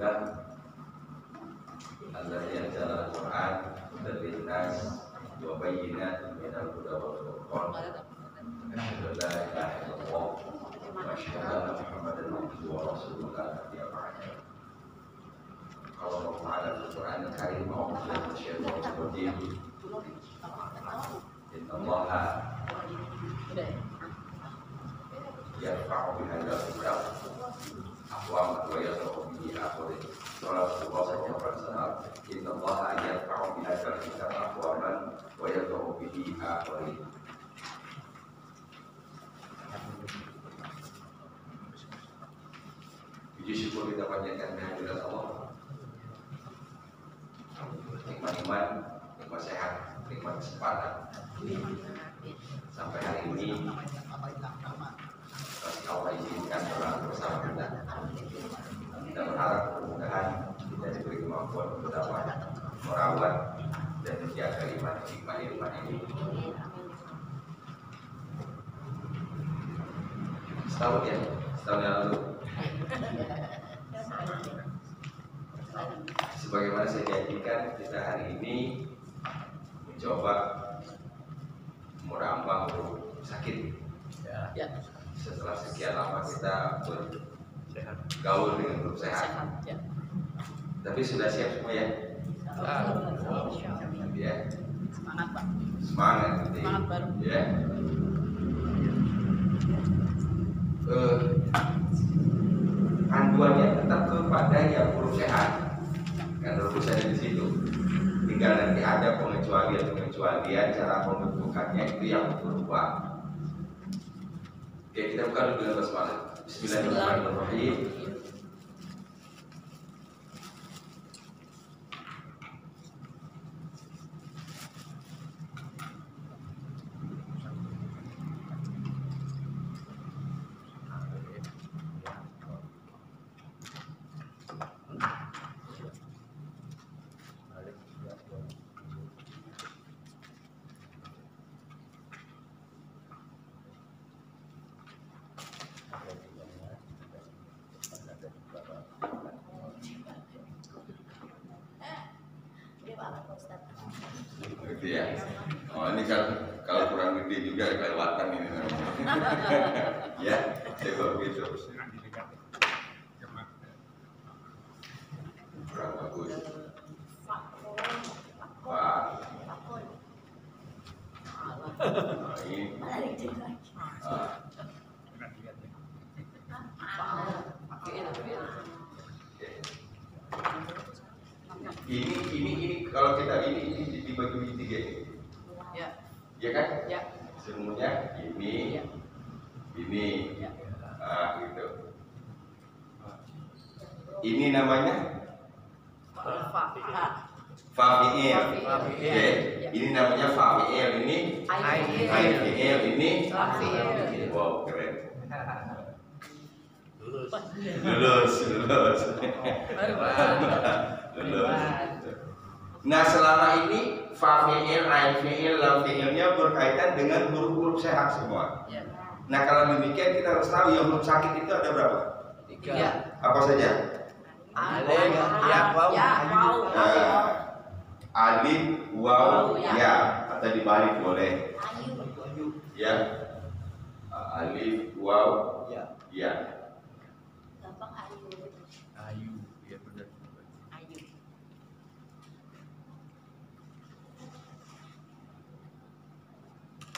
Alhamdulillah alladzi anzala al-Qur'an hudan lin-nas wa bayyinatin minal huda wal furqan. Asyhadu an la ilaha illallah wa asyhadu anna Muhammadan abduhu wa rasuluhu la nabiyya ba'dahu. Qala Allah ta'ala fil Qur'anil Karim a'udzu billahi minasyaitonir rajim. Innallaha yarfa'u bihadzal kitab aqwaman wa yadh'u bihi akharin. Rasulullah sallallahu alaihi wasallam, innallaha yarfa'u bihadzal kitab aqwaman wa yadh'u bihi akharin. Puji syukur kita panjatkan kehadirat Allah. Nikmat iman, nikmat sehat, nikmat kesempatan. Sampai hari ini Allah izinkan berlaku bersama kita. Kita berharap mudah-mudahan kita diberi kemampuan untuk dapat merawat dan menjaga iman ini. Setahun ya, setahun yang lalu. Sebagaimana saya janjikan, kita hari ini mencoba merambah huruf sakit. Ya. Setelah sekian lama kita bergaul dengan huruf sehat. Ya. Tapi sudah siap semua ya? Ya. Semangat Pak. Semangat gitu. Semangat baru. Ya. Panduannya tetap kepada yang huruf sehat. Kan rumusnya di situ. Tinggal nanti ada pengecualian cara pembentukannya itu yang berubah. Oke, kita buka dulu dengan basmalah. Bismillahirrahmanirrahim. Gitu ya. Oh, ini kalau kurang gede juga kelewatan ini namanya. Ya, coba begitu. Kurang bagus. Pak. Ini kalau kita ini dibagi menjadi tiga ini. Ya. Ya kan? Ya. Semuanya ini. Ya. Ini. Ya. Gitu. Ini namanya Fafi'il. Oke. Ini namanya Fafi'il. Ini Fafi'il. Ini Fafi'il. Wow, keren. Lulus. Nah, selama ini Fafi'il, Ain-fi'il, Lam-fi'ilnya berkaitan dengan huruf-huruf sehat semua. Nah, kalau demikian kita harus tahu yang huruf sakit itu ada berapa? 3. Apa saja? Alif, ya, waw, alif, waw, ya, atau dibalik boleh. Ya, alif, waw, ya. Ayu, ya benar.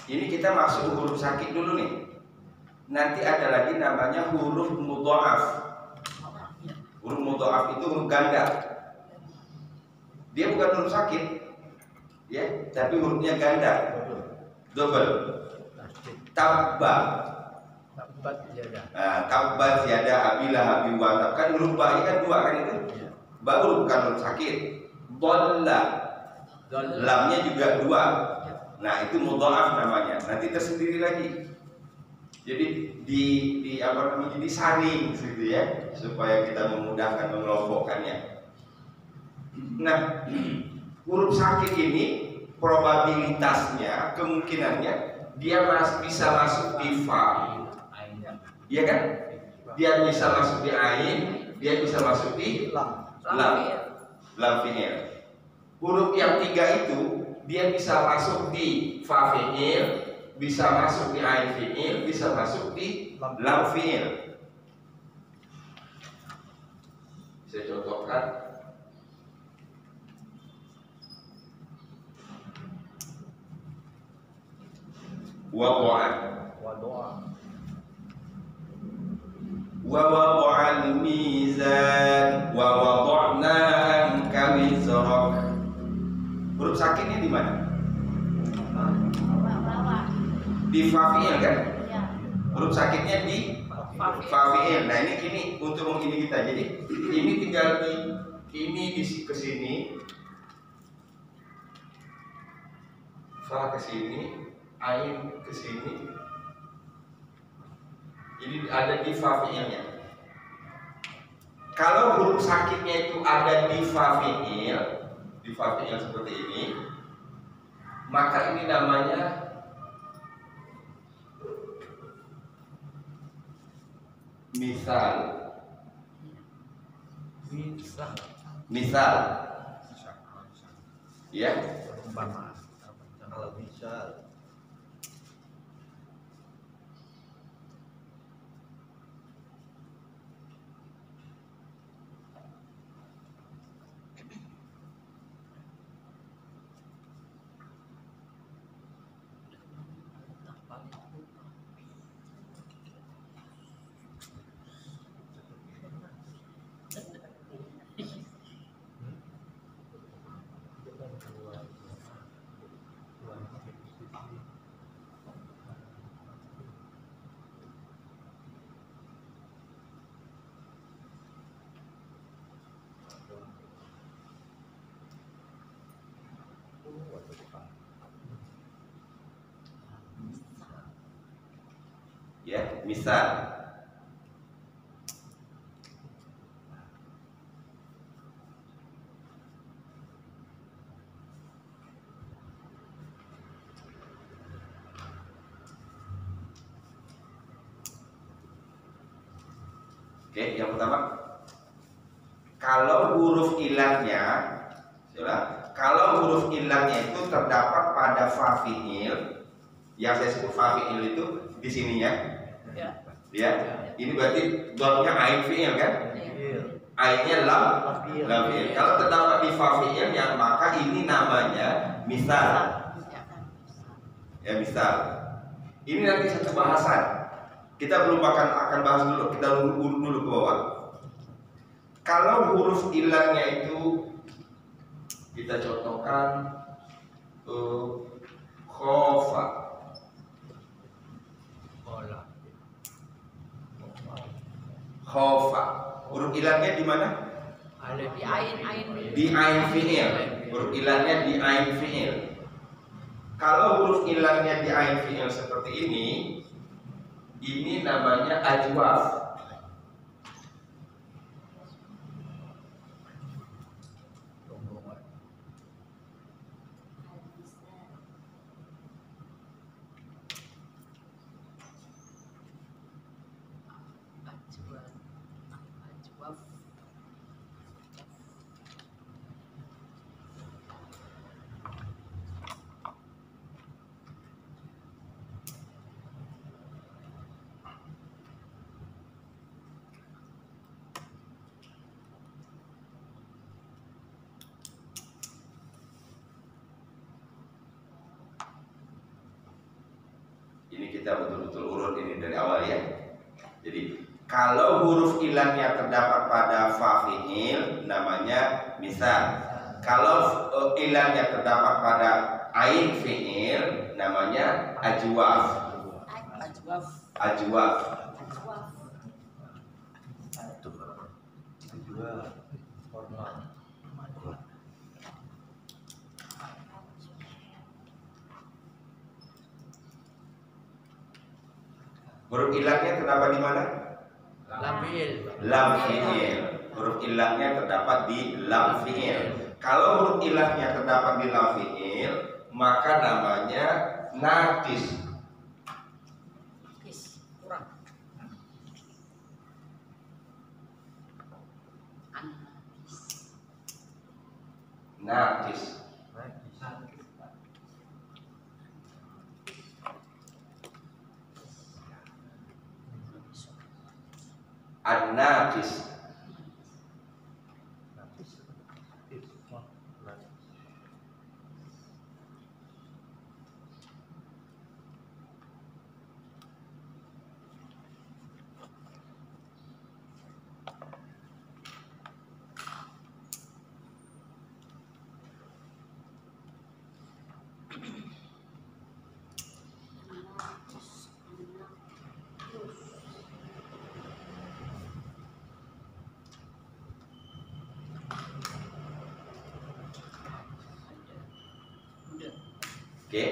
Ini kita masuk huruf sakit dulu nih. Nanti ada lagi namanya huruf mudha'af. Huruf mudha'af itu huruf ganda. Dia bukan huruf sakit, ya, tapi hurufnya ganda, double. Tabba. Tabbat yada abila habi wa. Kan huruf ba kan 2 kan itu. Ba bukan huruf sakit. Dhalla. Lamnya juga 2. Nah, itu mudha'af namanya. Nanti tersendiri lagi. Jadi di apa namanya, disaring gitu ya, supaya kita memudahkan mengelompokkannya. Nah, huruf sakit ini probabilitasnya, kemungkinannya dia bisa masuk di fa. Ya kan? Dia bisa masuk di ain, dia bisa masuk di Lam. lam fi'il. Huruf yang 3 itu dia bisa masuk di fa fi'il, bisa masuk di ain fi'il, bisa masuk di lam fi'il. Saya contohkan. Wada'a wa wada'al mizan wa wada'na anka wizrak. Huruf sakitnya di mana? Di fa fi'il kan? Huruf sakitnya di fa fi'il. Nah ini untuk mengini kita. Jadi ini tinggal di ke sini, fa ke sini, ain ke sini. Jadi ada di fa fi'ilnya. Kalau huruf sakitnya itu ada di fa fi'il, seperti ini, maka ini namanya misal. Ya. Kalau misal Ya, misal. Oke, yang pertama, kalau huruf ilahnya, kalau huruf ilahnya itu terdapat pada fa fi'il, yang saya sebut fa fi'il itu di sininya, ya. Ini berarti dotnya ain fi'il kan? Ainnya lam fi'il. Kalau terdapat di fa fi'ilnya, maka ini namanya misal. Ya, misal. Ini nanti satu bahasan. Kita belum akan bahas dulu. Kita urut dulu ke bawah. Kalau huruf ilahnya itu kita contohkan khofa. Khofa. Huruf ilahnya di mana? Di ain fi'il. Huruf ilahnya di ain fi'il. Kalau huruf ilahnya di ain fi'il seperti ini namanya ajwaf. Ini kita betul-betul urut ini dari awal ya. Jadi kalau huruf ilahnya terdapat pada fa fi'il namanya misal. Kalau ilahnya terdapat pada ain fi'il namanya ajwaf. Ajwaf. Huruf ilahnya terdapat di mana? Lam fi'il. Huruf ilahnya terdapat di lam fi'il. Kalau huruf ilahnya terdapat di lam fi'il, maka namanya naqis. Naqis. An-naqis. Oke.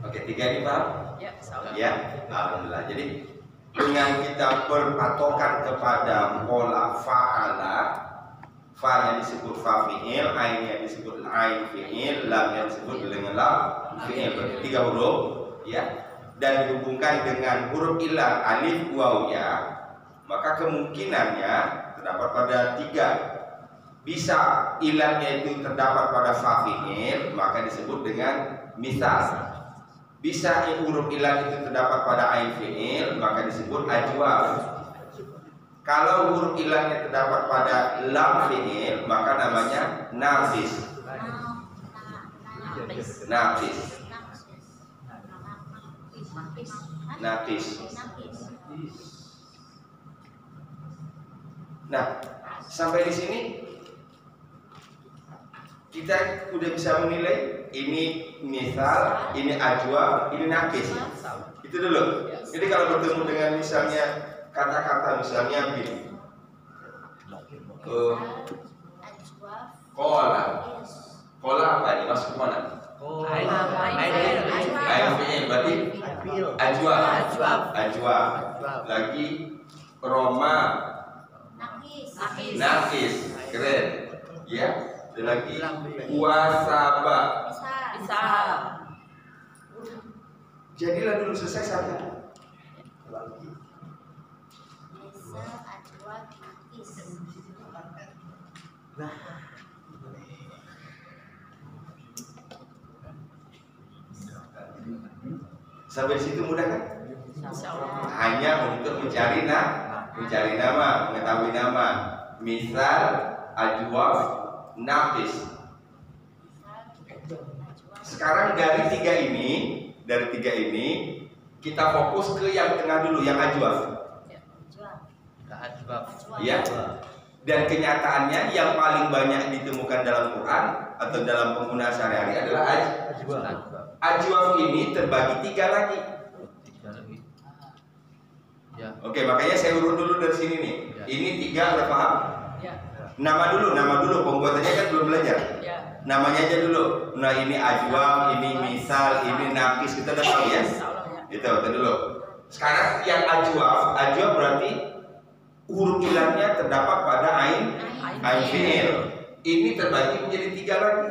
Oke, tiga ini paham? Ya, salah. Ya, alhamdulillah. Jadi dengan kita berpatokan kepada pola fa'ala, fa yang disebut fa fi'il, ain yang disebut ain fi'il, lam yang disebut dengan lam fi'il, berarti tiga huruf, ya. Dan dihubungkan dengan huruf ilah alif waw ya, maka kemungkinannya terdapat pada tiga. Bisa ilahnya itu terdapat pada fa fi'il, maka disebut dengan misal. Bisa huruf ilah itu terdapat pada ain fi'il, maka disebut ajwaf. Kalau huruf ilahnya terdapat pada lam fi'il, maka namanya naqis. Naqis. Naqis. Nah, sampai di sini kita udah bisa menilai ini misal, ini ajwa, ini naqis. Itu dulu. Jadi kalau bertemu dengan misalnya kata-kata misalnya bin, kola apa ini masuk ke mana? Ain fi'il berarti ajwa. Lagi Roma, naqis, keren, ya. Dan lagi wasaba. Bisa. Jadilah dulu selesai satu. Sampai di situ mudah kan? Hanya untuk mencari nama, mengetahui nama. Misal, ajwaf, naqis. Sekarang dari tiga ini kita fokus ke yang tengah dulu, yang ajwaf. Ya. Dan kenyataannya yang paling banyak ditemukan dalam Quran atau dalam penggunaan sehari-hari adalah ajwaf. Ajwaf ini terbagi tiga lagi. Oke, makanya saya urut dulu dari sini nih. Ini tiga, udah paham? Nama dulu, pembuatannya kan belum belajar. Namanya aja dulu. Nah, ini ajwaf, ini misal, ini naqis, kita udah tahu ya. Itu dulu. Sekarang yang ajwaf berarti huruf ilahnya terdapat pada ain fi'il. Ini terbagi menjadi tiga lagi.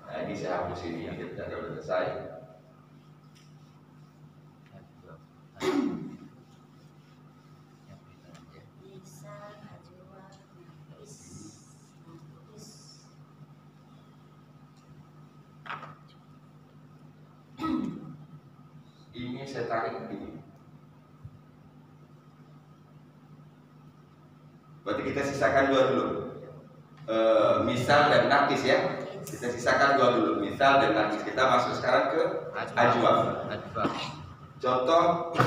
Nah, ini saya hapus ini, kita sudah selesai. Ini saya tarik begini. Berarti kita sisakan dua dulu. Misal dan naqis ya. Kita sisakan dua dulu. Misal dan naqis. Kita masuk sekarang ke ajwaf. Contoh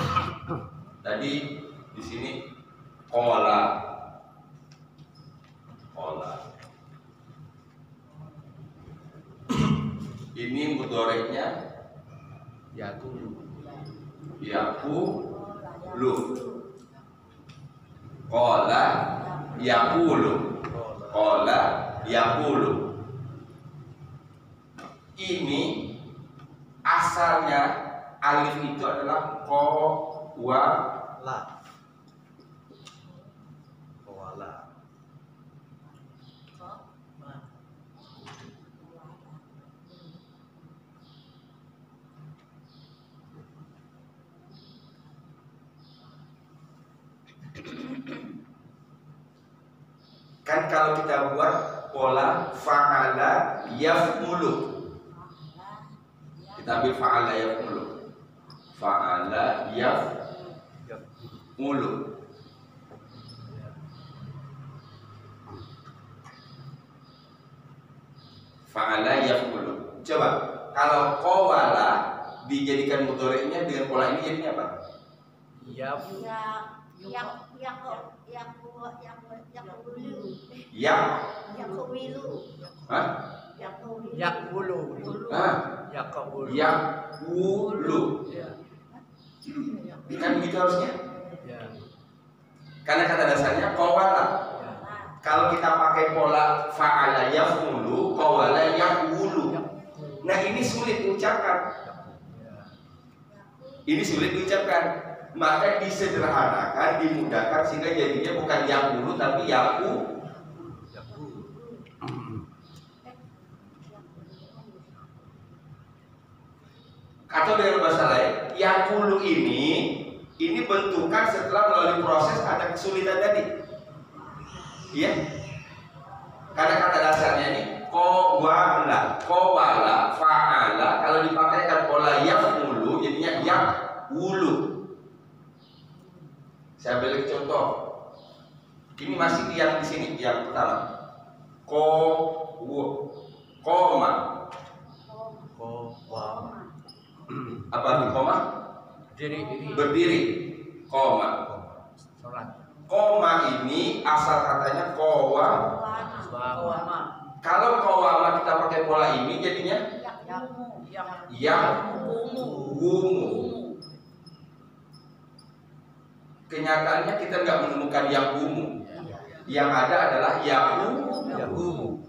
tadi di sini kola. Ini mudhoreknya Yaqulu. Qala yaqulu. Qala yaqulu. Ini asalnya alif itu adalah ko wa La. Wala. Kan kalau kita buat pola fa'ala yaf'ulu, kita ambil fa'ala yaf'ulu, fa'ala yaf'ulu. Fa'ala yaf'ulu. Coba kalau qawala dijadikan mudhari'nya dengan pola ini jadinya apa? Yaqulu. Kan begitu harusnya? Karena kata dasarnya qawala. Kalau kita pakai pola fa'ala yaf'ulu, qawala yaqulu. Nah, ini sulit diucapkan. Maka disederhanakan, dimudahkan sehingga jadinya bukan yaqulu tapi yaqu. Atau dengan bahasa lain, yaqulu ini bentukan setelah melalui proses ada kesulitan tadi. Iya. Karena kata dasarnya ini qawala, fa'ala, kalau dipakaikan pola yaf'ulu jadinya yaqulu. Saya beri contoh. Ini masih yang di sini yang pertama. Qoma. Apa arti koma? Berdiri. Koma. Koma ini asal katanya kowa. Kalau kowama kita pakai pola ini jadinya yaqumu. Kenyataannya kita nggak menemukan yaqumu. Yang ada adalah yaqumu.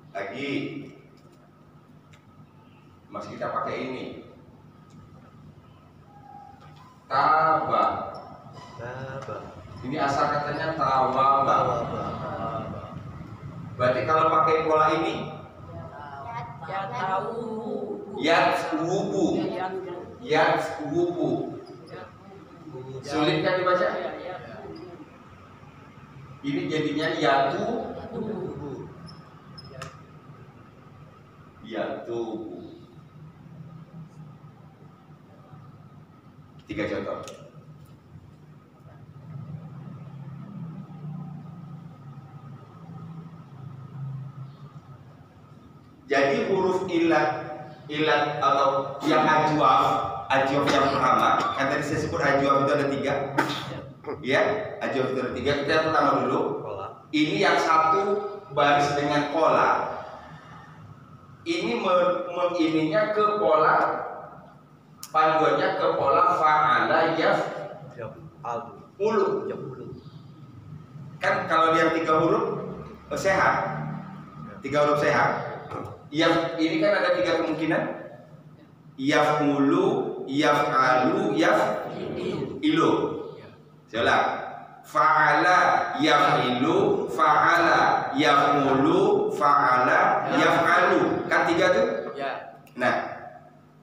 Lagi masih kita pakai ini taba. Ini asal katanya tawaba. Berarti kalau pakai pola ini yatwubu. Sulit kan dibaca? Ini jadinya yatubu. 3 contoh. Jadi huruf ilat atau yang ajwaf yang pertama, kan tadi saya sebut ajwaf itu ada 3. Ya, ajwaf itu ada 3. Kita yang pertama dulu. Ini yang satu baris dengan pola. Ini ininya ke pola, panduannya ke pola fa'ala yaf'ulu. Kan kalau dia 3 huruf sehat, 3 huruf sehat. Yang ini kan ada 3 kemungkinan. Yaf'ulu, yaf'alu, yaf'ilu. Saya ulang. Fa'ala yaf'ilu, fa'ala yaf'ulu, fa'ala yaf'alu. Kan 3 tuh? Ya. Nah,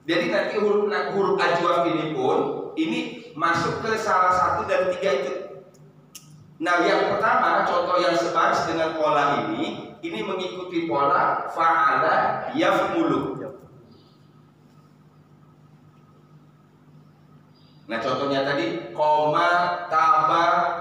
jadi nanti huruf ajwaf ini pun ini masuk ke salah satu dari 3 itu. Nah, yang pertama contoh yang sebaris dengan pola ini mengikuti pola fa'ala yaf'ulu. Nah, contohnya tadi koma, taba.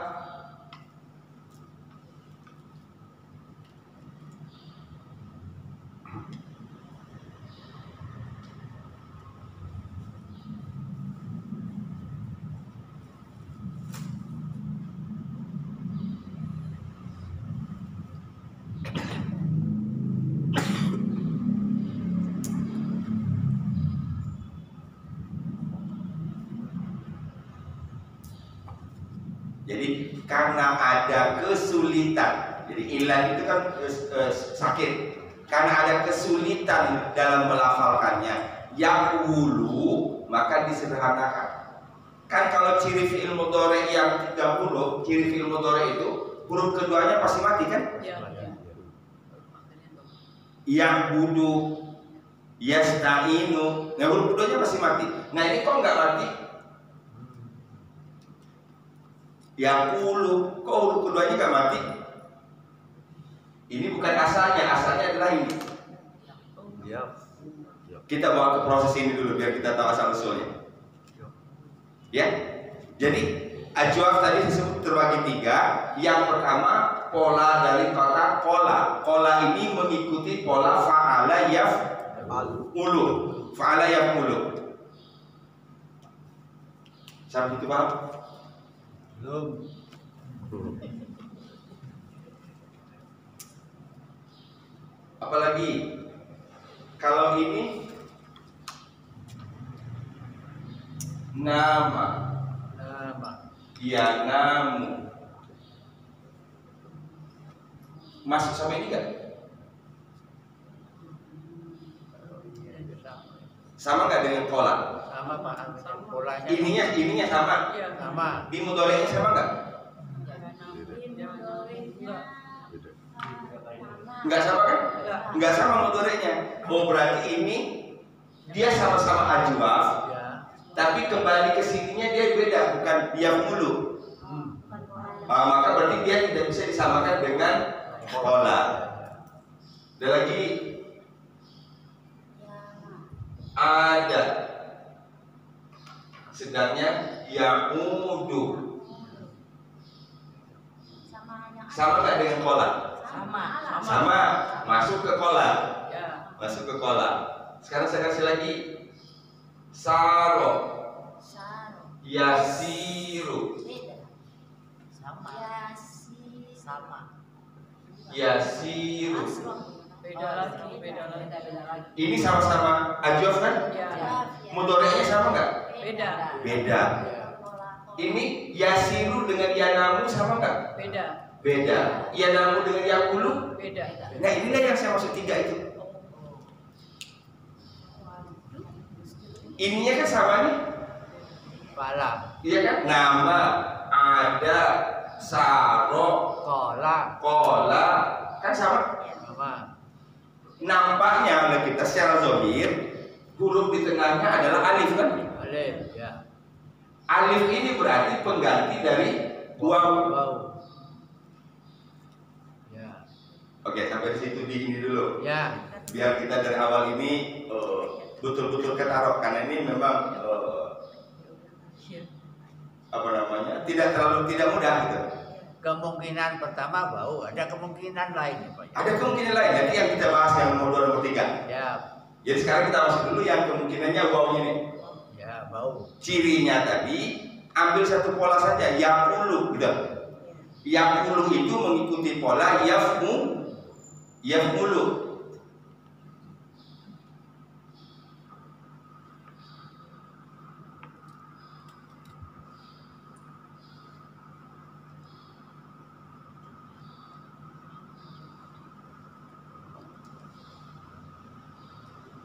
Jadi karena ada kesulitan, jadi ilah itu kan sakit. Karena ada kesulitan dalam melafalkannya, yang ulu maka disederhanakan. Kan kalau ciri fi'il mudhari yang 3 huruf, ciri fi'il mudhari itu huruf keduanya pasti mati kan? Ya. Yang budu, yasta'inu, nah huruf keduanya pasti mati. Nah ini kok nggak mati? Yang ulu, kok huruf keduanya nggak mati? Ini bukan asalnya, asalnya adalah ini. Ya. Kita bawa ke proses ini dulu biar kita tahu asal usulnya. Ya, jadi ajwaf tadi disebut terbagi 3. Yang pertama pola dari kata kola. Kola ini mengikuti pola fa'ala yaf'ulu. Fa'ala yaf'ulu. Sampai itu paham? Belum. Apalagi kalau ini nama, ya namu, masuk sama ini enggak? Sama nggak dengan pola? Sama Pak. Polanya. Ininya sama. Sama. Di mudhari'nya sama nggak? Nggak sama kan? Nggak sama mudhari'nya. Oh berarti ini dia sama-sama ajwaf, tapi kembali ke sininya dia beda, bukan yaf'ulu. Maka berarti dia tidak bisa disamakan dengan pola. Ada lagi ada, sedangnya yamudu. Sama nggak dengan pola? Sama. Masuk ke pola. Masuk ke pola. Sekarang saya kasih lagi saro, yasiru, yasiru. Beda lagi. Ini sama-sama ajwaf kan? Ya. Mudhari'nya sama nggak? Beda. Beda. Ini yasiru dengan yanamu sama nggak? Beda. Beda. Yanamu dengan yakulu? Beda. Nah inilah yang saya maksud 3 itu. Ininya kan sama nih. Pala. Iya kan? Nama, ada, saro, kola, kan sama. Nampaknya oleh kita secara zahir huruf di tengahnya adalah alif kan? Alif, ya. Alif ini berarti pengganti dari waw. Ya. Oke, sampai di situ di ini dulu. Ya. Biar kita dari awal ini betul-betul ketaruh karena ini memang apa namanya? Tidak mudah gitu. Kemungkinan pertama bau, ada kemungkinan lain ya, Pak. Ada kemungkinan lain, nanti yang kita bahas yang nomor 3. Ya. Jadi sekarang kita masuk dulu yang kemungkinannya wow ini. Ya, bau. Cirinya tadi ambil satu pola saja, yaf'ulu gitu. Yaf'ulu itu mengikuti pola yaf'ulu.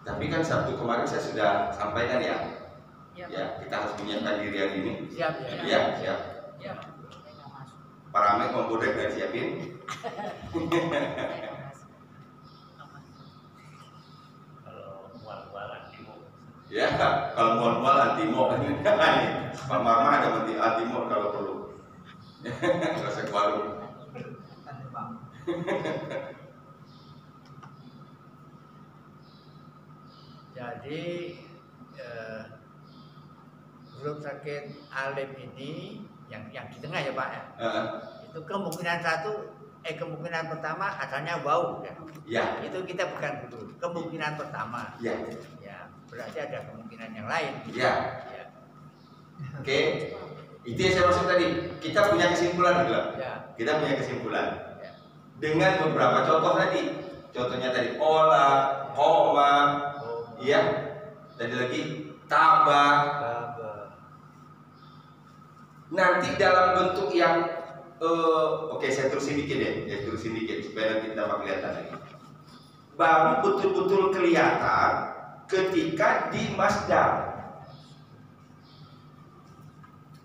Tapi kan Sabtu kemarin saya sudah sampaikan ya. Ya, kita harus menyiapkan diri yang ini. Siap. Siap. Para amek membodek dan siapin. Ya, kalau mual-mual antimo kan ini. Pak Marma ada antimo kalau perlu. Rasa warung. Jadi huruf sakit alif ini yang di tengah ya Pak ya. Itu kemungkinan pertama asalnya bau ya. Ya. Itu kita bukan dulu. Kemungkinan pertama. Ya. Ya, berarti ada kemungkinan yang lain. Ya. Oke. Itu yang saya maksud tadi. Kita punya kesimpulan gitu. Ya. Kita punya kesimpulan. Ya. dengan beberapa contoh tadi. Contohnya tadi ola, koma, ya. Tadi lagi taba. Nanti dalam bentuk yang oke, saya terusin dikit supaya nanti dapat kelihatan lagi. Baru betul-betul kelihatan ketika di masdar.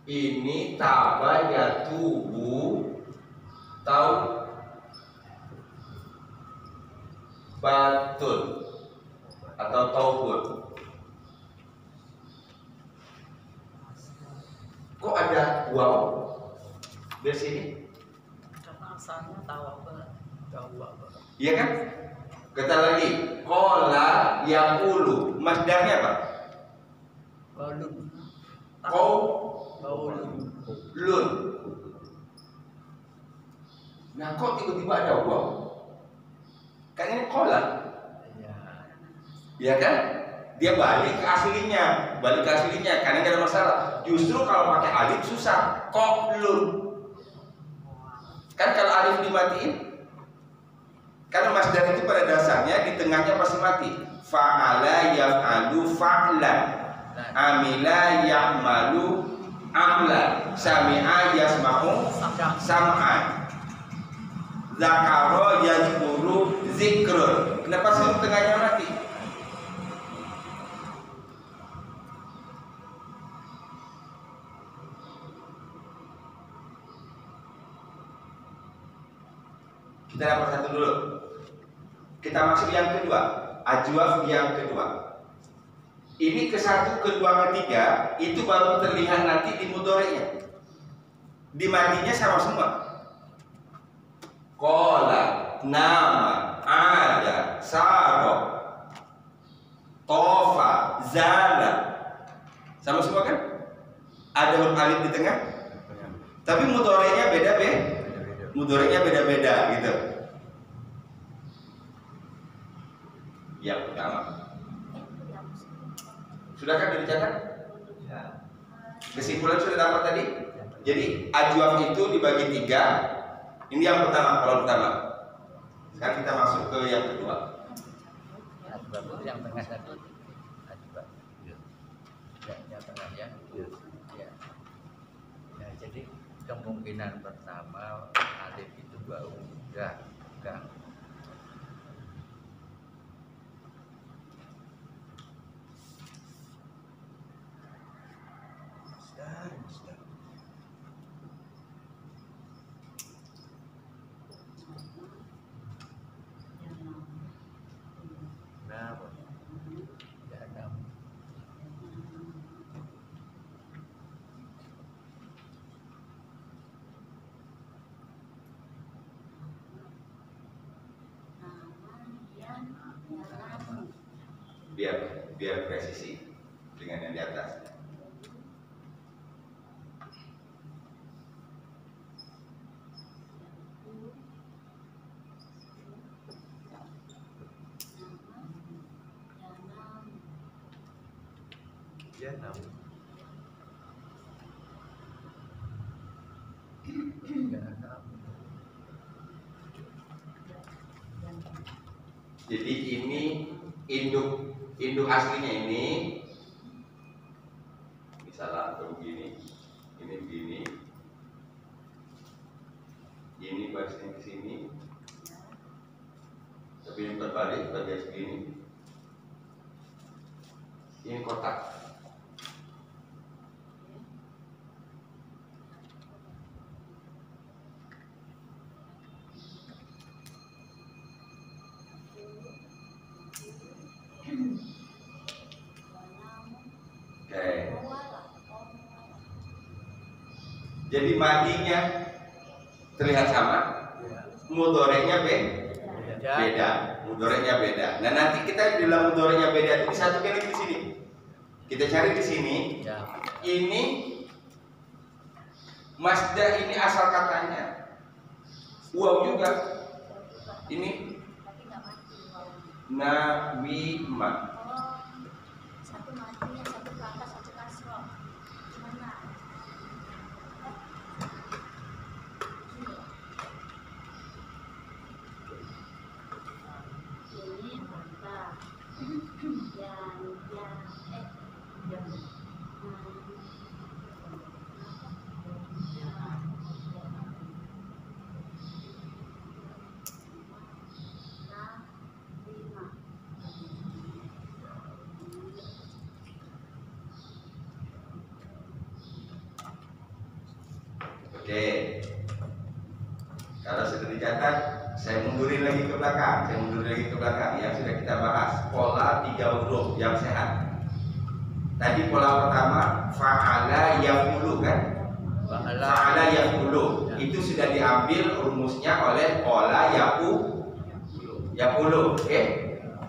Ini taba yatubu, tahu batul atau taubun. Kok ada waw di sini? Karena asalnya tahu apa? Iya kan? Kata lagi, kola yaqulu, masdarnya apa? Qaulun. Nah, kok tiba-tiba ada waw? Kan ini kola. Ya kan? Dia balik ke aslinya, karena nggak ada masalah. Justru kalau pakai alif susah. Qaulun. Kan kalau alif dimatiin, karena masdar itu pada dasarnya di tengahnya pasti mati. Fa'ala yaf'alu fa'lan, amila ya'malu amlan, sami'a yasma'u sam'an, zakaro yazkuru zikrun. Kenapa sih tengahnya mati? Kita dapat satu dulu. Kita masuk yang kedua, ajwaf yang kedua. Ini ke satu, kedua, ketiga itu baru terlihat nanti di mudhari'nya. Di madinya sama semua. Qala, nama, ada, saro, tofa, zala. Sama semua kan? Ada huruf alif di tengah. Tapi mudhari'nya beda-beda. Mudhari'nya beda-beda gitu. Yang pertama. Sudah kan dicatat? Kesimpulan sudah dapat tadi? Jadi ajwaf itu dibagi 3. Ini yang pertama, kalau pertama. Sekarang kita masuk ke yang kedua. Ajwaf itu yang tengah tadi. Ajwaf. Yang tengah ya. Ya. Ya, jadi kemungkinan pertama alif itu bau enggak. Biar presisi dengan yang di atas. Jadi ini induk aslinya ini misalnya begini, ini begini, ini barisnya ke sini, tapi ini terbalik bagian segini, ini kotak. Jadi madinya terlihat sama, mudhari'nya beda, mudhari'nya beda. Nah nanti kita dalam mudhari'nya beda itu disatukan lagi di sini. Kita cari di sini. Ini masdar, ini asal katanya waw juga. Ini nawima. Satu matinya, satu ke atas, satu kasroh. Gimana? dicatat. Saya mundurin lagi ke belakang. Yang sudah kita bahas pola 3 huruf yang sehat. Tadi pola pertama fa'ala yaf'ulu kan? Fa'ala yaf'ulu. Itu sudah diambil rumusnya oleh pola yaf'ulu. Oke?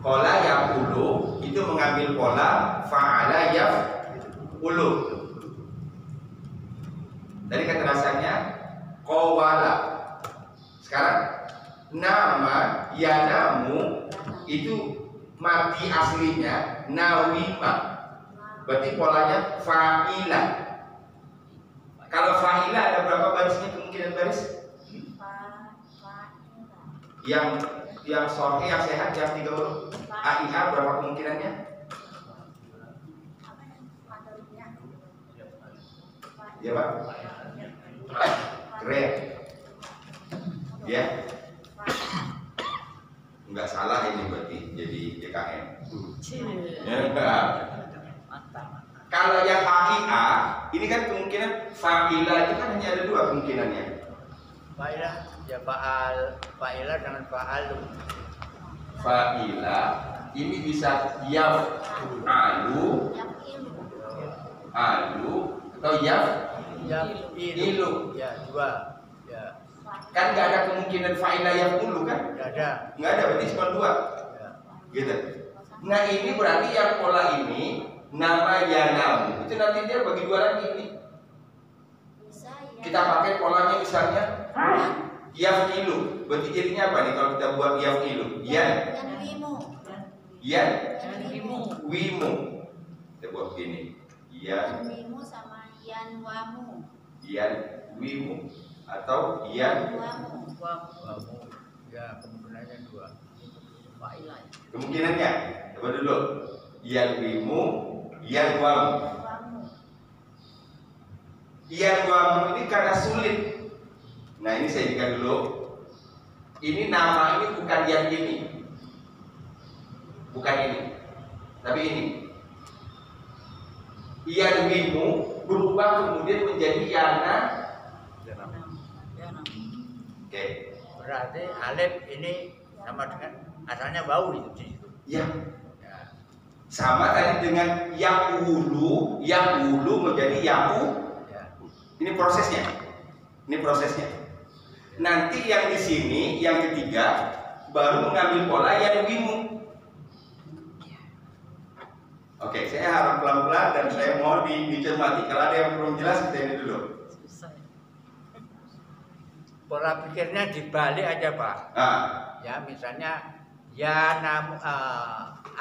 Pola yaf'ulu itu mengambil pola fa'ala yaf'ulu. Tadi kata dasarnya qawala. Sekarang nama yanamu itu mati aslinya nawima. Berarti polanya fa'ila. Kalau fa'ila ada berapa barisnya, kemungkinan baris? Yang sahih, yang sehat, yang 3 huruf. AIA berapa kemungkinannya? Ya Pak? Keren. Ya? Enggak salah ini berarti jadi DKM. Ya enggak. Kalau yang AIA, ini kan kemungkinan fa'ila itu kan hanya ada 2 kemungkinannya. Fa'ila ya fa'ila dengan fa'alu. Fa'ila ini bisa yaf'alu, atau yaf'ilu. Ya 2. Ya. Kan nggak ada kemungkinan fa'ila yaf'ulu kan? Nggak ada, berarti cuma 2. Ya. Gitu. Nah ini berarti yang pola ini nama yanamu itu nanti dia bagi 2 lagi ini. Kita pakai polanya misalnya yaf'ilu. Berarti jadinya apa nih kalau kita buat yaf'ilu? Wimu. Kita buat begini. Yanwimu sama yanwamu. Wimu atau Yanwamu. Ya kemungkinannya 2. Fa'ilah. Kemungkinannya coba dulu. Wimu, yanwamu. Yanwamu ini karena sulit. Nah ini saya jadikan dulu. Ini nama ini bukan yang ini, bukan ini, tapi ini. Yanwimu berubah kemudian menjadi yana. Oke. Berarti alif ini sama dengan asalnya bau itu di situ. Ya. Sama tadi dengan yaqulu menjadi yaku. Ya. Ini prosesnya. Nanti yang di sini yang ketiga baru mengambil pola yanwimu. Oke, saya harap pelan-pelan dan saya mau dicermati. Kalau ada yang belum jelas kita ini dulu. Pola pikirnya dibalik aja Pak. Ya misalnya ya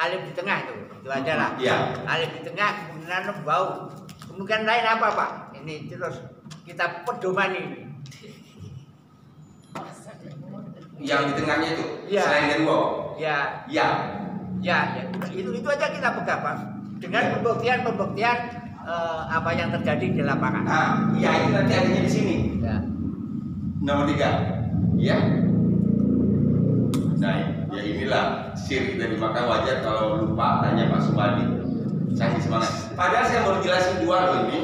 alif di tengah itu aja lah. Ya. Alif di tengah kemungkinan bau. Kemungkinan lain apa Pak? Ini terus kita pedoman ini. Yang di tengahnya itu Ya. selain dari wow. Ya. Itu aja kita pegang Pak. Dengan pembuktian apa yang terjadi di lapangan. Ya itu nanti adanya di sini. Ya. Nomor 3. Ya. Nah, ya inilah sir dari maka wajar kalau lupa tanya Pak Sumadi. Sangat semangat. Padahal saya mau jelasin 2 loh ini.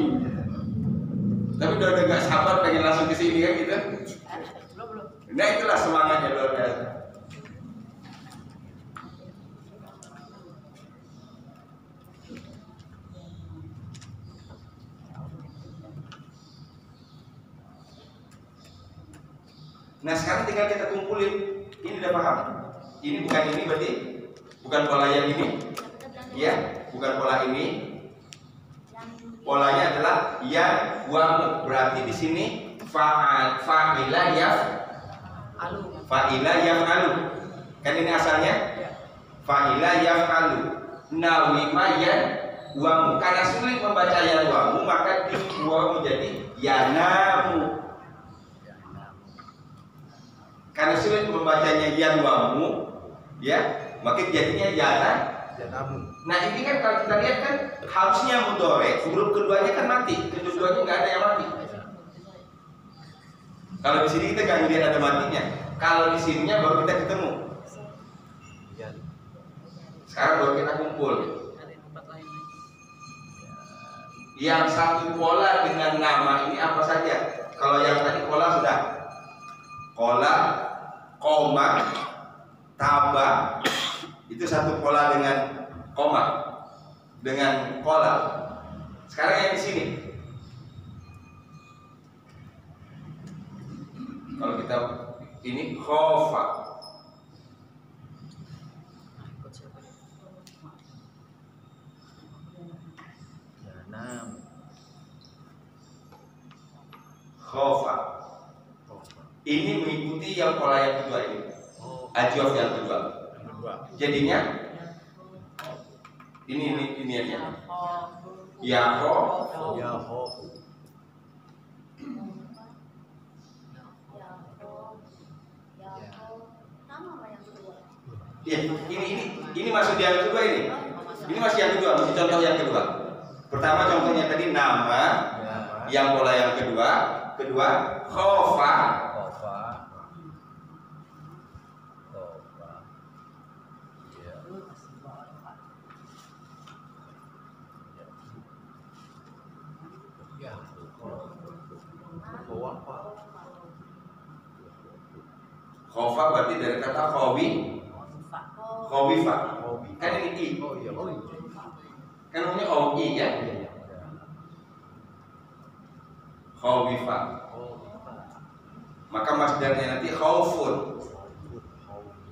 Tapi udah gak sabar pengen langsung ke sini kan gitu. Nah itulah semangatnya luar biasa. Nah sekarang tinggal kita kumpulin. Ini udah paham? Ini bukan ini berarti bukan pola yang ini. Ya, bukan pola ini. Polanya adalah ya wamu. Berarti di sini fa'ila yaf'alu. Kan ini asalnya fa'ila yaf'alu. Nawima yan wamu. Karena sulit membaca yan wamu maka dibuat menjadi yanamu. Karena sulit membacanya yanwamu, ya, maka jadinya yanamu. Nah ini kan kalau kita lihat kan harusnya mudhari, huruf keduanya kan mati, kedua-duanya nggak ada yang mati. Kalau di sini kita nggak lihat ada matinya, kalau di sininya baru kita ketemu. Sekarang baru kita kumpul. Yang satu pola dengan nama ini apa saja? Kalau yang tadi pola sudah. Kola koma, taba, itu satu pola dengan koma, dengan kola. Sekarang yang di sini, kalau kita ini khofa, khofa, ini mengikuti yang pola yang kedua ini, ajwaf yang kedua. Jadinya ini aja. Yaho, ya, ini masuk yang kedua ini. Ini masih yang kedua, masih contoh yang kedua. Pertama contohnya tadi nama, yang pola yang kedua khofa, khofa berarti dari kata khowifa. Kan ini i. Kan namanya i ya. Khowifa. Maka masdarnya nanti khaufun.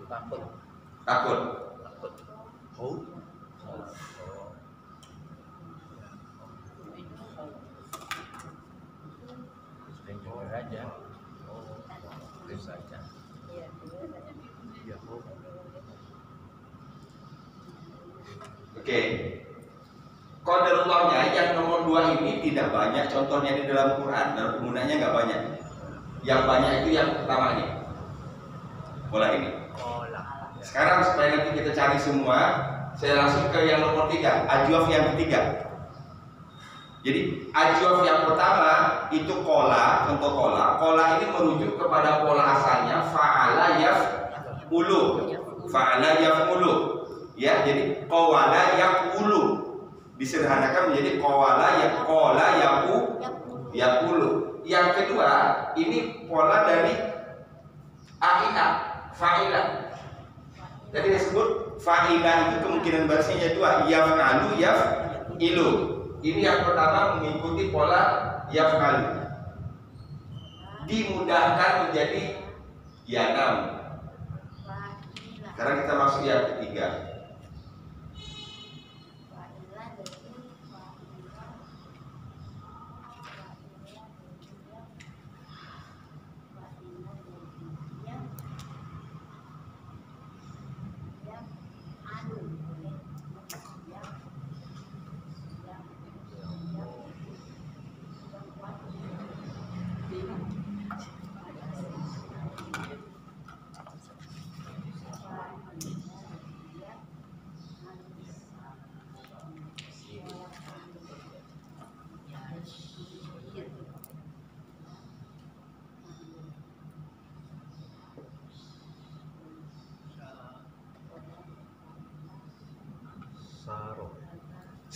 Takut. Oke. Qadarullahnya yang nomor 2 ini tidak banyak contohnya di dalam Quran, dan penggunanya nggak banyak. Yang banyak itu yang pertama ini, pola ini. Sekarang supaya nanti kita cari semua, saya langsung ke yang nomor 3, ajwaf yang ketiga. Jadi ajwaf yang pertama itu kola, contoh kola. Kola ini merujuk kepada pola asalnya fa'ala yaf'ulu, fa'ala yaf'ulu. Ya, jadi qawala yaqulu disederhanakan menjadi qawala yaqulu. Yang kedua, ini pola dari aida, fa'ila. Jadi disebut fa'ila itu kemungkinan bahasanya dua, yaf'alu, yaf'ilu. Ini yang pertama mengikuti pola yaf'alu. Dimudahkan menjadi yanam. Sekarang kita masuk yang ketiga.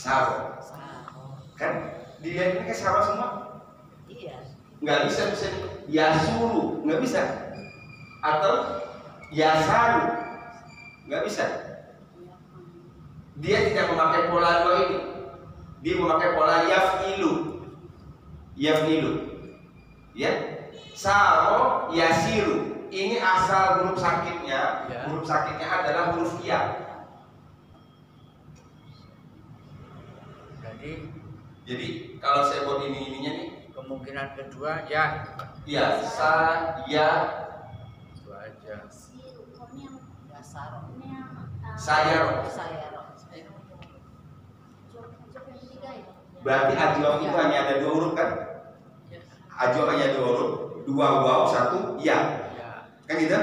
Saro. Kan dilihat ini kan sama semua. Iya. Nggak bisa yasuru, nggak bisa. Atau yasaru, nggak bisa. Dia tidak memakai pola dua ini. Dia memakai pola yaf'ilu. Ya. Saro yasiru. Ini asal huruf sakitnya. Huruf sakitnya adalah huruf ya. Jadi kalau saya buat ininya nih, kemungkinan kedua ya. Ya, saya Itu aja. saya. Berarti ajwaf itu hanya ada 2 huruf kan? Ajwaf hanya 2 huruf, 2 waw, 1 ya. Kan gitu?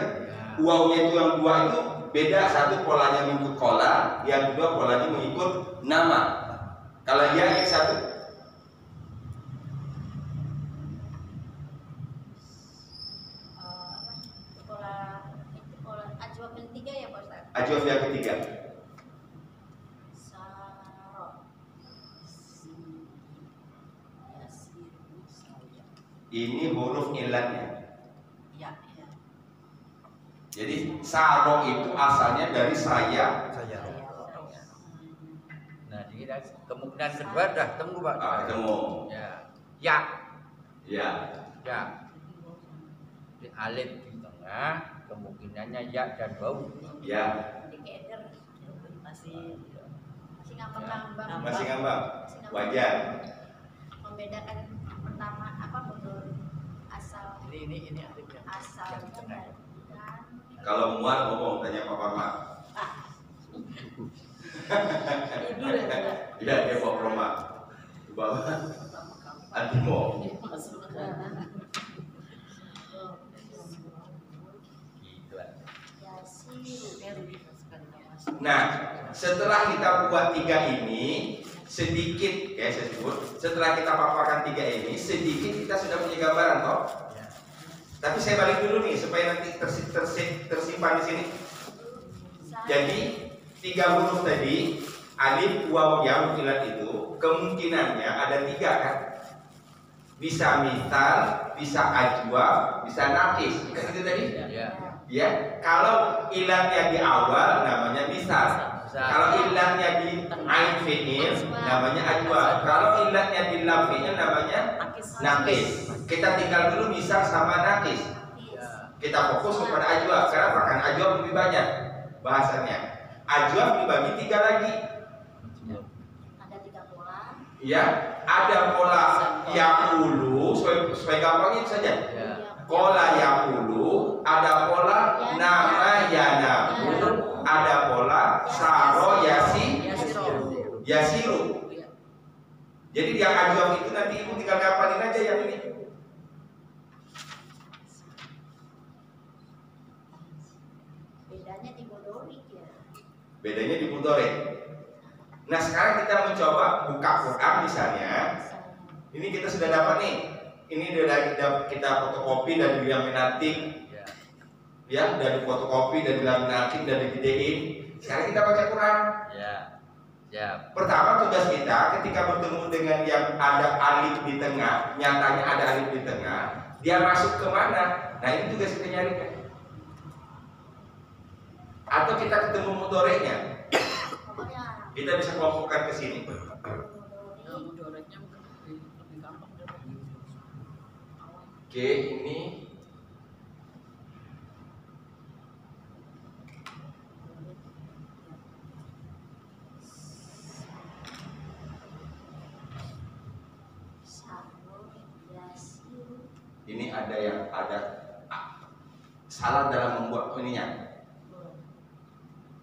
Wawnya itu yang 2 itu beda, satu polanya mengikut kola, yang kedua polanya mengikut nama. Kalau ya yang satu, pola ajwaf yang ketiga ya Pak Ustaz. ajwaf yang ketiga. Ini huruf ilatnya. Ya. Jadi saro itu asalnya dari saya. Nah, kemungkinan kedua sudah ketemu Pak. Ketemu. Ya. Ya. Ya. Ya. Di alif di tengah, kemungkinannya ya dan bau. Ya. Masih ngambang. Masih ngambang. Wajar. Membedakan pertama apa menurut asal. Ini alifnya. Asal yang di tengah. Kalau muat ngomong tanya Pak Parman. Iya, dia bawa Roma. Bawa Antimo. Nah, setelah kita buat 3 ini, sedikit ya saya sebut, setelah kita paparkan 3 ini, sedikit kita sudah punya gambaran toh. Tapi saya balik dulu nih supaya nanti tersimpan di sini. Jadi 3 huruf tadi, alif, waw, ya, mutilat itu kemungkinannya ada 3 kan? Bisa misal, bisa ajwa, bisa nafis. Kan itu tadi? Ya. Kalau ilatnya di awal namanya misal. Kalau ilatnya di ain fi'il namanya ajwa. Kalau ilatnya di lam fi'il namanya nafis. Kita tinggal dulu misal sama nafis. Kita fokus kepada ajwa. Karena bahkan ajwa lebih banyak bahasanya. Ajwa dibagi 3 lagi. Ada 3 pola. Ya, ada pola yaqulu, supaya gampang itu saja. Pola yaqulu, ada pola nama yanabu, ada pola saro yasiru. Jadi yang ajwa itu nanti ibu tinggal ngapalin aja yang ini. Bedanya di modorik ya. Bedanya di mudorik. Nah sekarang kita mencoba buka Quran misalnya. Ini kita sudah dapat nih. Ini sudah kita fotokopi dan dilaminating. Ya, dari fotokopi dan dilaminating dan digedein. Sekarang kita baca Quran. Ya. Pertama tugas kita ketika bertemu dengan yang ada alif di tengah, nyatanya ada alif di tengah, dia masuk ke mana? Nah ini tugas kita nyarikan. Atau kita ketemu mudoreknya, kita bisa kelompokkan ke sini. Oke, ini ada salah dalam membuat ininya,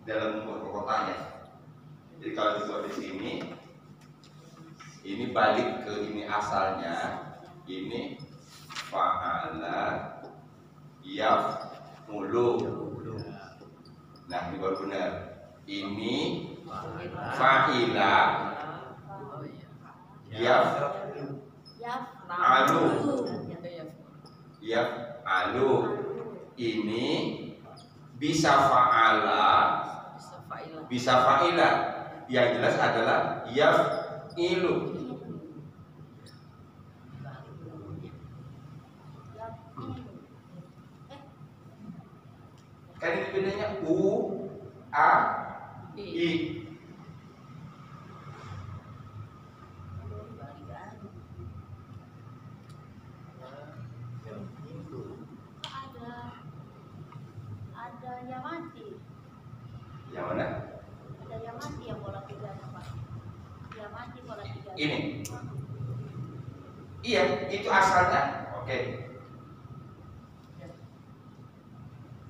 dalam membuat kokotanya. Jadi kalau dibuat di sini, ini balik ke ini asalnya, ini fa'ala yaf'ulu. Nah ini baru benar. Ini fa'ila yaf'alu. Ini bisa fa'ala, bisa fa'ila. Yang jelas adalah yaf'ilu. Kan ini bedanya u, a, i. Ada yang mati. Yang mana? Ada yang mati yang bola 3 Pak. Yang mati bola 3. Ini. Iya, itu asalnya. Oke.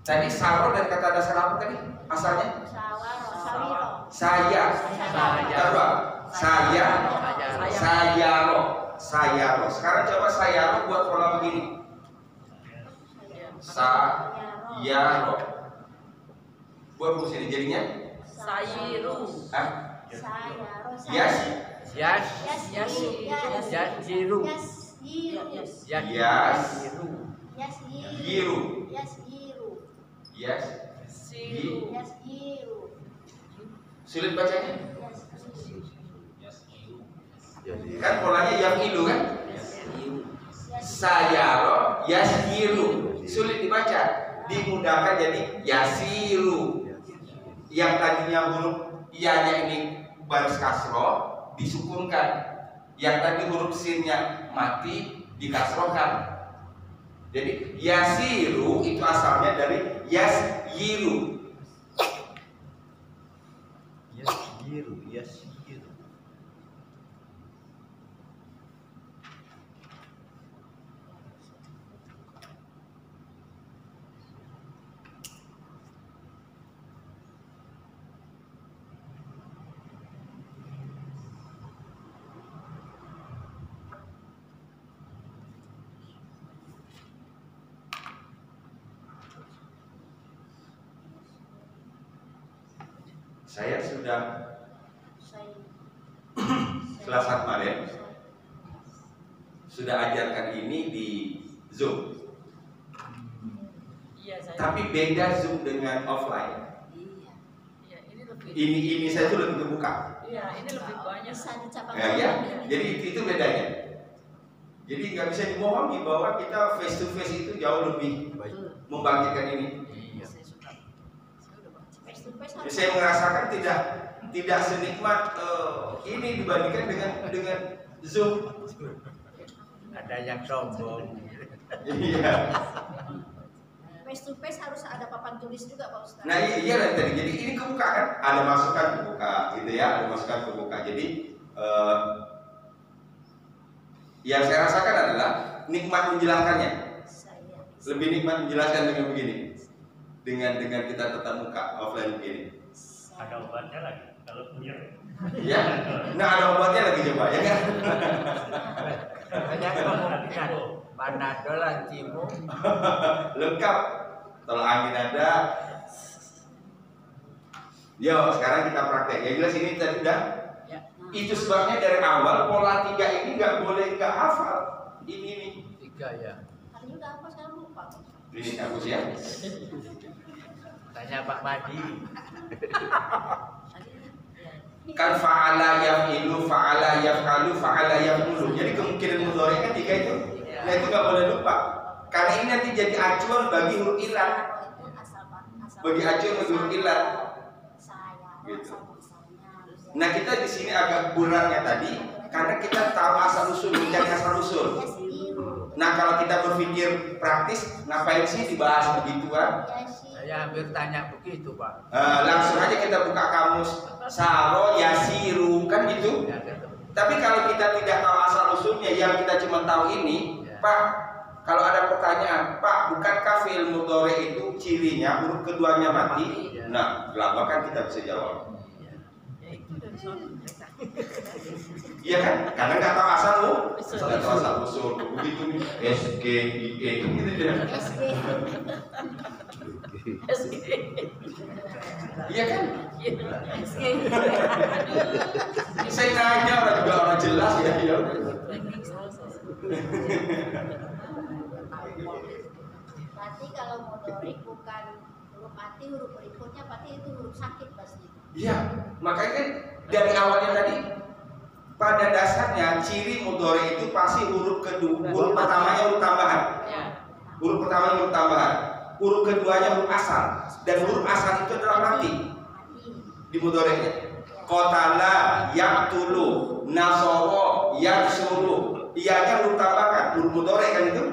Tadi saro dan kata dasar apa tadi? Asalnya? Sawaro. Sayaro. Sekarang coba sayaro buat pola begini. Sayaro. Buat rumus ini jadinya? Sayiru. Sayaro. Yasiru. Sulit bacanya? Kan polanya yang ilu kan? Sayaro yasyiru. Sulit dibaca. dimudahkan jadi yasiru. Yang tadinya huruf iya-nya ini baris kasroh disukunkan. Yang tadi huruf sinnya mati dikasrohkan. Jadi yasiru itu asalnya dari yasyiru. Yasiru. Saya sudah Selasa kemarin sudah ajarkan ini di Zoom. Iya, saya. Tapi beda Zoom dengan offline. Iya, ini lebih. Ini saya tuh lebih terbuka. Iya, ini lebih banyak. Bisa dicapai. Ya, jadi itu bedanya. Jadi nggak bisa dibohongi bahwa kita face to face itu jauh lebih membangkitkan ini. Jadi saya merasakan tidak senikmat ini dibandingkan dengan Zoom. Ada yang sombong. Iya. Face to face harus ada papan tulis juga Pak Ustaz. Nah iya tadi. Jadi ini kebuka kan? Ada masukan kebuka, gitu ya. Ada masukan kebuka. Jadi yang saya rasakan adalah nikmat menjelaskannya. Lebih nikmat menjelaskan dengan begini. Dengan kita tetap muka offline begini. Ada obatnya lagi kalau punya. Ya, nah ada obatnya lagi coba ya kan? Banyak kemungkinan. Panadol, antimu. Lengkap. Tolong angin ada. Yo, sekarang kita praktek. Yang jelas ini tadi udah. Ya. Itu sebabnya dari awal pola 3 ini nggak boleh nggak hafal. Ini. 3 ya. Tadi udah apa sekarang lupa. Ini bagus ya. Tanya Pak Madi. Kan fa'ala yaf'ilu, fa'ala yaf'alu, fa'ala yaf'ulu. Jadi kemungkinan mudhari kan 3 itu. Nah itu nggak boleh lupa. Karena ini nanti jadi acuan bagi huruf ilat. Bagi acuan bagi huruf ilat. Gitu. Nah kita di sini agak kurangnya tadi karena kita tahu asal usul, mencari asal usul. Nah kalau kita berpikir praktis, ngapain sih dibahas begituan? Saya hampir tanya begitu Pak. Langsung aja kita buka kamus saro yasiru kan gitu. Tapi kalau kita tidak tahu asal usulnya, yang kita cuma tahu ini, Pak, kalau ada pertanyaan, Pak, bukankah fi'il mudhari itu cirinya huruf keduanya mati? Nah, gelap kan kita bisa jawab. Iya kan? Karena nggak tahu asal nggak tahu asal usul. Begitu nih SG IE gitu ya. Iya kan? Saya nanya orang juga orang jelas ya. Berarti kalau motorik bukan huruf mati, huruf berikutnya berarti itu huruf sakit pasti. Iya, makanya kan dari awalnya tadi pada dasarnya ciri mudhari itu pasti huruf kedua, huruf pertamanya huruf tambahan. Huruf pertamanya huruf tambahan. Huruf keduanya huruf asal, dan huruf asal itu adalah mati di mudhari'nya. Qatala yaqtulu, nasara yaksuru. Iyanya huruf tambahan, huruf mudhari' kan itu.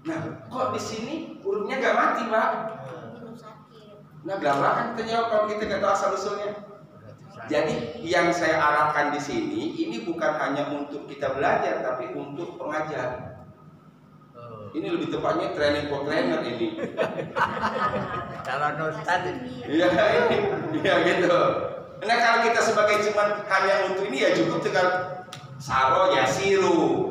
Nah, kok di sini hurufnya nggak mati, Pak? Nah, gampang kan kita jawab kalau kita nggak tahu asal usulnya. Jadi yang saya arahkan di sini ini bukan hanya untuk kita belajar, tapi untuk pengajar. Ini lebih tepatnya training for trainer ini. Calon ustad. Iya, iya gitu. Nah kalau kita sebagai cuman hanya untuk ini ya cukup tinggal saro yasiru.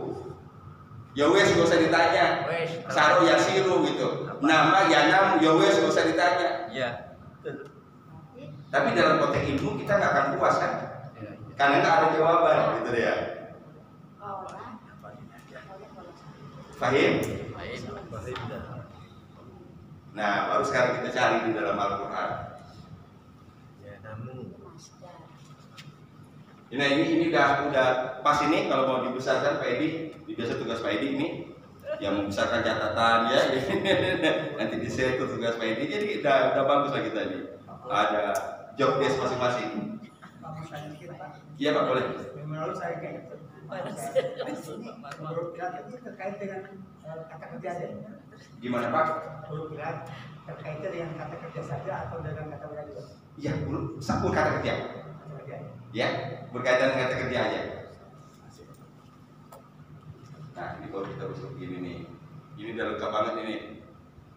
Ya wes gak usah ditanya. Saro yasiru gitu. Nama yanam ya wes gak usah ditanya. Iya. Tapi dalam konteks ilmu kita nggak akan puas kan? Karena nggak ada jawaban gitu ya. Fahim? Nah, baru sekarang kita cari di dalam Al-Quran. Ya, namun. Nah ini udah pas ini kalau mau dibesarkan Pak Edi, biasa tugas Pak Edi ini yang membesarkan catatan ya. Nanti di share tugas Pak ini. Jadi udah bagus lah kita nih. Ada job desk masing-masing. Iya Pak, boleh. Menurut saya kayak gitu. Huruf kilat itu terkait dengan kata kerja saja. Gimana Pak? Huruf kilat terkait dengan kata kerja saja atau dengan kata kerja juga? Iya, satu kata kerja. Kata kerja. Ya, berkaitan dengan kata kerja aja. Nah, ini kalau kita usul begini nih. Ini udah lengkap banget ini.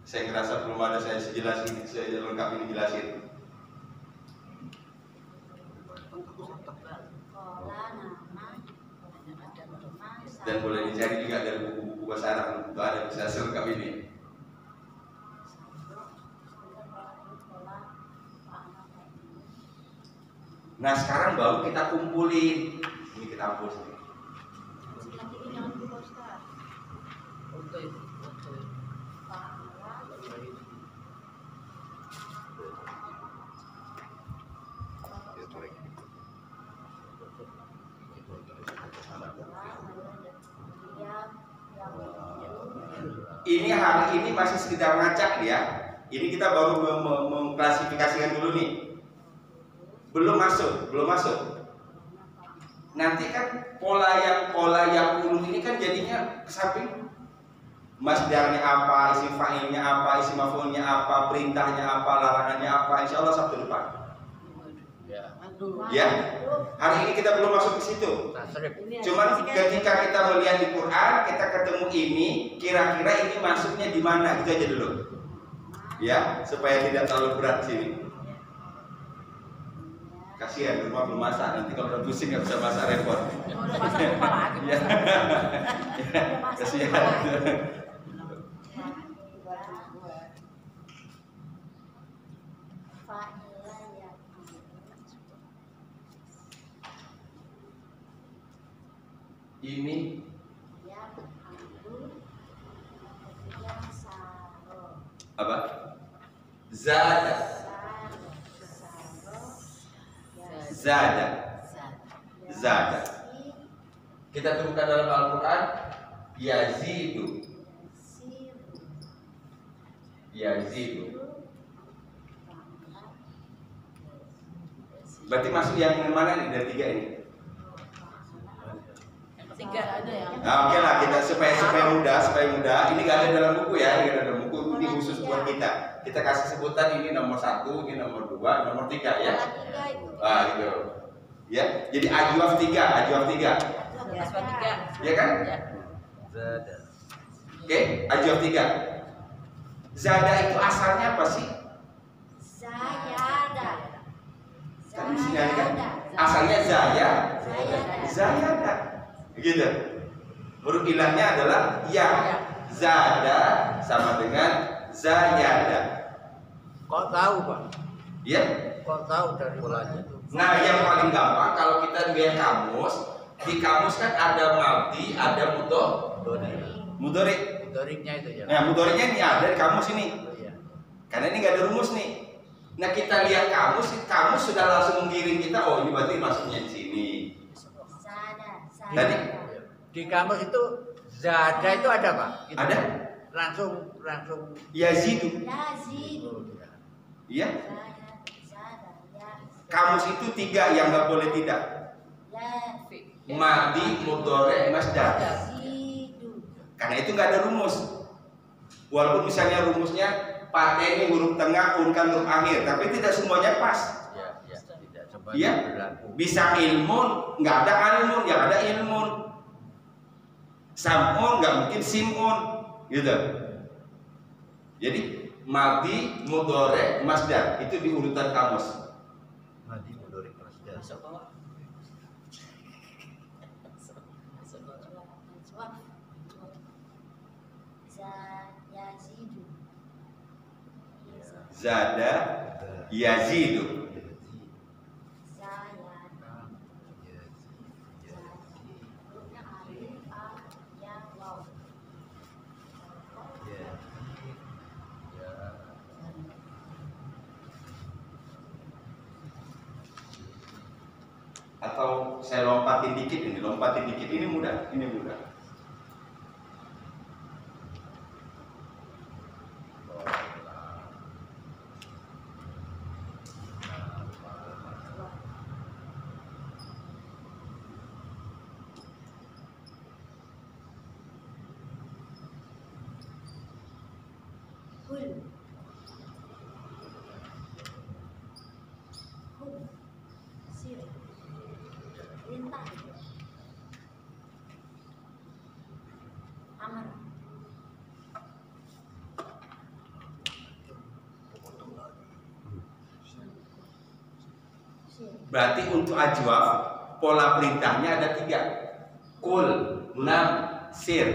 Saya ngerasa belum ada saya jelasin, saya lengkap ini jelasin. Dan boleh dicari juga dari buku-buku bahasa Arab untuk ada bisa selengkap ini. Nah sekarang baru kita kumpulin. Ini kita hapus nih. Ini hari ini masih sekedar ngacak ya. Ini kita baru mengklasifikasikan dulu nih. Belum masuk. Nanti kan pola yang ulu ini kan jadinya ke samping. Masdarnya apa, isim fa'ilnya apa, isim maf'ulnya apa, perintahnya apa, larangannya apa. Insya Allah Sabtu depan. Ya. Hari ini kita belum masuk ke situ. Cuman ketika kita melihat di Quran, kita ketemu ini, kira-kira ini masuknya di mana? Itu aja dulu. Ya, supaya tidak terlalu berat sini. Kasihan di rumah belum masak, nanti kalau udah pusing nggak bisa masak repot. Udah masak lupa lagi. Ya. Kasihan. Ini apa? Zada. Kita temukan dalam Al-Quran yazidu. Berarti masuk yang mana nih dari tiga ini? Tiga ada ya. Nah, oke lah kita supaya mudah. Ini nggak ada dalam buku ya, nggak ada dalam buku. Ini khusus buat kita. Kita kasih sebutan ini nomor 1, ini nomor 2, nomor 3 ya. Nah, gitu. Ya, jadi ajwaf 3. Aswad 3. Ya kan? Zada. Oke, ajwaf 3. Zada itu asalnya apa sih? Kan di sini ada kan? Asalnya Zayada. Begitu. Huruf ilahnya adalah ya. Zada sama dengan Zayada. Kok tahu Pak? Ya. Kok tahu dari polanya itu? Nah, yang paling gampang kalau kita lihat kamus, di kamus kan ada maldi, ada mudhari. Mudhari'nya itu ya. Nah, mudhari'nya ini ada di kamus ini. Oh, iya. Karena ini nggak ada rumus nih. Nah, kita lihat kamus sudah langsung menggiring kita. Oh, ini berarti masuknya di sini. Tadi Di kamus itu zada itu ada Pak? Gitu. ada Langsung yazidu. Iya. Kamus itu 3 yang nggak boleh tidak. Madi, mudhari, masdar. Karena itu nggak ada rumus. Walaupun misalnya rumusnya pateni huruf tengah, urutkan huruf akhir, tapi tidak semuanya pas. tidak semuanya Iya. berlaku. Bisa ilmun, nggak ada ilmun, yang ada ilmun. Samun nggak mungkin simun, gitu. Jadi madi, mudhari, masdar itu di urutan kamus. Madi mudhari masdar. Masuk bawah. Zada yazidu. Atau saya lompatin dikit ini mudah, Berarti untuk ajwaf pola perintahnya ada 3. Kul, nam, sir.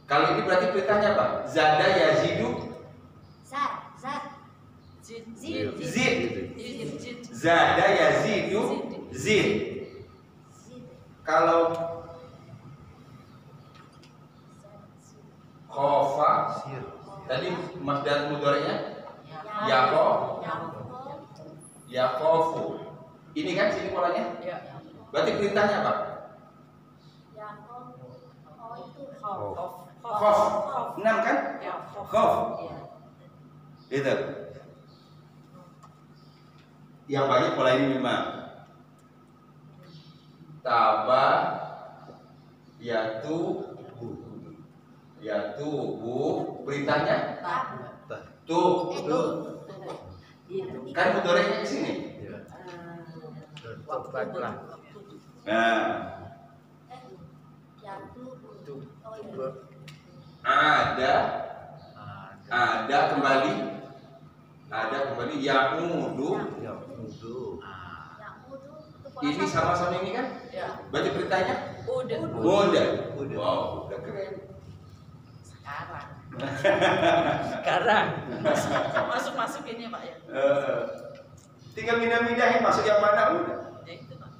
Kalau ini berarti perintahnya apa? Zada yazidu zid. Zada yazidu zid. Kalau khofa tadi masdar mudhari'nya yakhofu. Ini kan sini polanya? Berarti perintahnya apa? Khof. 6 kan? Khof. Itu. Yang banyak pola ini memang. Taba yatubu perintahnya tu. Kan mudhari'nya ke sini. Nah, ada kembali ya'udu. Ini sama-sama ini kan? Berarti perintahnya udah. Wow, udah keren. Sekarang masuk ini Pak ya. Tinggal mindah-mindahin masuk yang mana udah. Ya itu Pak.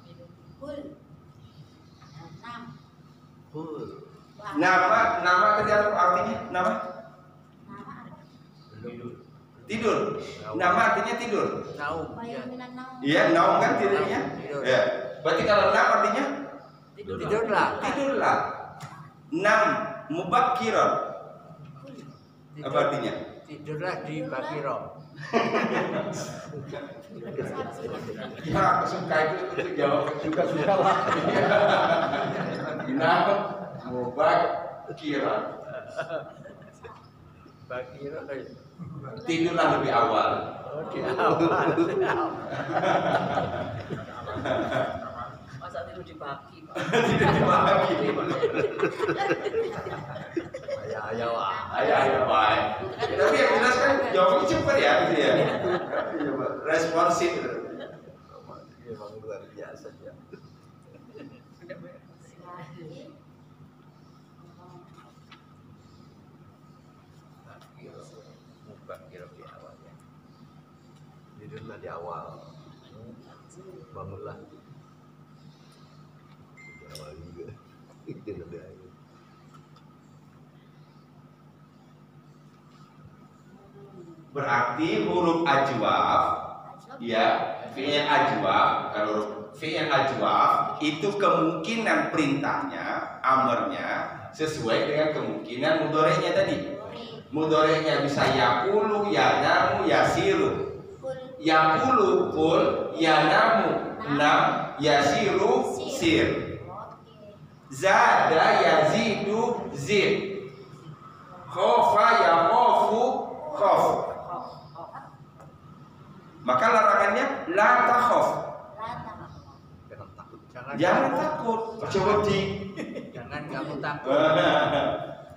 Nama tadi artinya nama? Tidur. Nama artinya tidur. Naum. Iya, naum kan tidurnya. Ya. Berarti kalau nam artinya tidurlah. Nam mubakkiran. Apa artinya? Tidurlah di bakiro. Ya, suka itu jawab juga suka lah. Nam mubakkiran. Bakiro. Tidurlah lebih awal. Di awal. Masa tidur di pagi Pak. Tidur di pagi. Ayah, baik. Tapi yang jelas kan jawabnya cepat ya, gitu ya. Responsif. Memang luar biasa ya. Tidurlah di awal, bangunlah di awal juga. Itu lebih aja. Berarti huruf ajwaf, ya, fi'il ajwaf. Kalau fi'il ajwaf itu kemungkinan perintahnya, amarnya sesuai dengan kemungkinan mudhari'nya tadi. Mudhari'nya bisa yaqulu, yanamu, yasiru. Yaqulu qul, yanamu nam, yasiru sir. Zada yazidu zid. Khofa yakhofu khof. Maka larangannya la takhaf. Jangan takut. Coba di. Jangan kamu takut.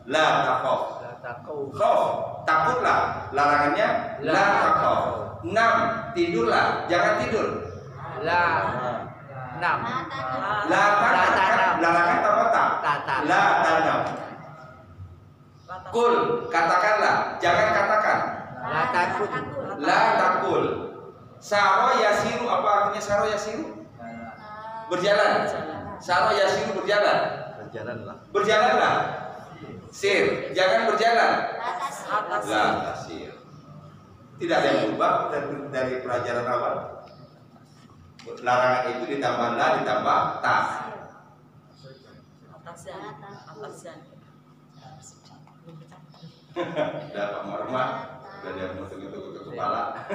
La takhaf. Khof, takutlah. Larangannya la takhaf. Nam, tidurlah. Jangan tidur. La nam. La tanam. Larangan apa tak? La tanam. Kul, katakanlah. Jangan katakan. La takut. La takul. Saro yasiru, apa artinya saro yasiru? Berjalan. Saro yasiru berjalan. Berjalanlah. Sir, jangan berjalan. La tasir. Tidak ada yang berubah dari pelajaran awal. Larangan itu ditambah la, ditambah ta. Atasan. Udah Pak Marma, udah dia mutung-mutung ke kepala.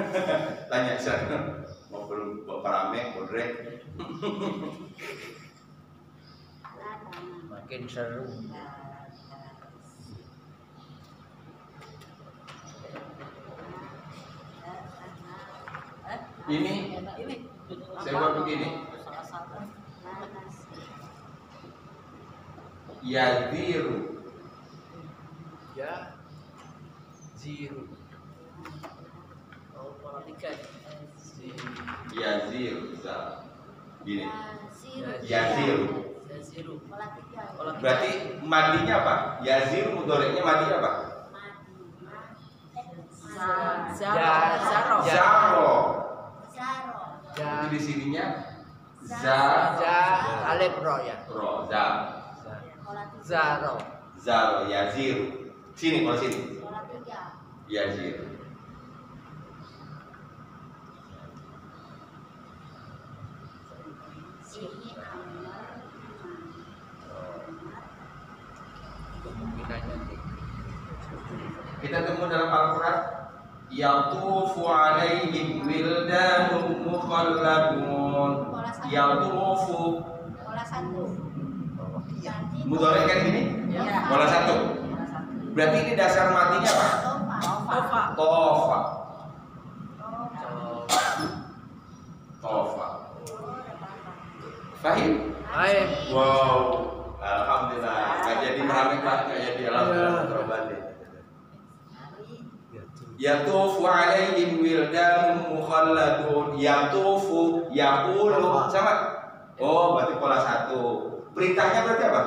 Tanya saya, mau belum bawa rame, bodrek. Makin seru. Ini saya buat begini. Yadiru. Ya. Ziru. Oh, pola 3. Yazir bisa. Gini. Yazir. Yaziru. Pola 3. Berarti madinya apa? Yazir mudhoreknya madi apa? Zaro. Zaro. Zaro. Itu di sininya Alif ro ya. Ro. Pola 3. Zaro. Zaro. Yazir. Sini, kalau sini. Pola 3. Yazir. Ini Amar. Kemungkinannya sih. Kita temu dalam Al-Quran. Yatufu alaihim wildanun mukhalladun. Yatufu. Pola 1. Mudhorek kan gini? Ya. Pola 1. Berarti ini dasar matinya apa? Tofa. Tofa. Tofa. Fahim? Baik. Wow. Alhamdulillah. Gak jadi meramik Pak, gak jadi alhamdulillah terobat deh. Yatufu alaihim wildanun mukhalladun. Yatufu yaqulu sama. Oh, berarti pola 1. Perintahnya berarti apa?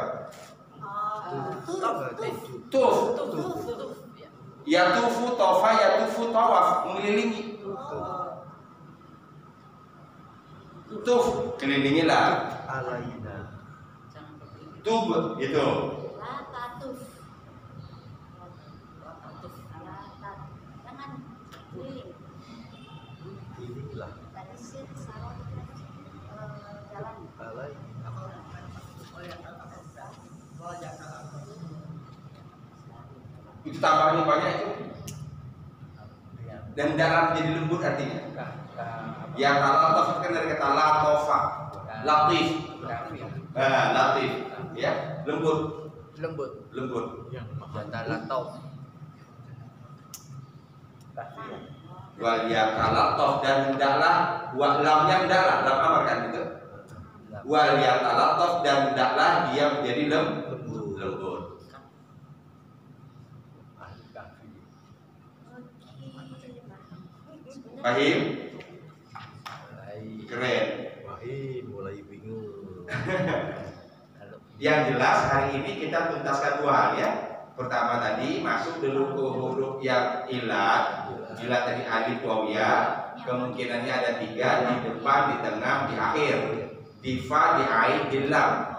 Tuf. Yatufu tofa yatufu tawaf, mengelilingi. Tuf, kelilingilah. Alaina. Tub itu. Latuf. Jangan keliling. Inilah. Tadi sih sarong jalan. Alaina. Itu tambahannya banyak itu. Dan dalam jadi lembut artinya. Ya kalau kan dari kata latofa, latif, latif, ya lembut, lembut. Jata latau. Wal yatalatof dan hendaklah lamnya hendaklah lam amar kan itu. Wal yatalatof dan hendaklah dia menjadi lembut. Pahim? Keren. Mulai bingung. Yang jelas hari ini kita tuntaskan 2 hal ya. Pertama tadi masuk dulu ke huruf yang ilat. Ilat tadi alif waw ya. Kemungkinannya ada 3 di depan, di tengah, di akhir. Di fa, di ain, di lam.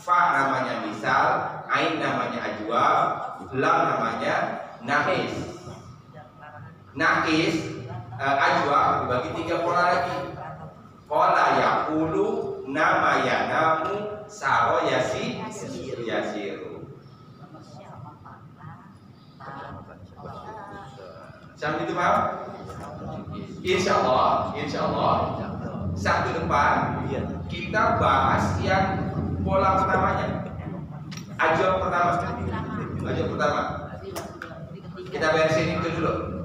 Fa namanya misal, ain namanya ajwaf, lam namanya naqis. Naqis ajwaf dibagi 3 pola lagi. Pola yaqulu, nama yanamu, saro yasiru. Sampai itu paham? Insya Allah Sabtu depan kita bahas yang pola pertamanya, ajwaf pertama. Kita beresin itu dulu.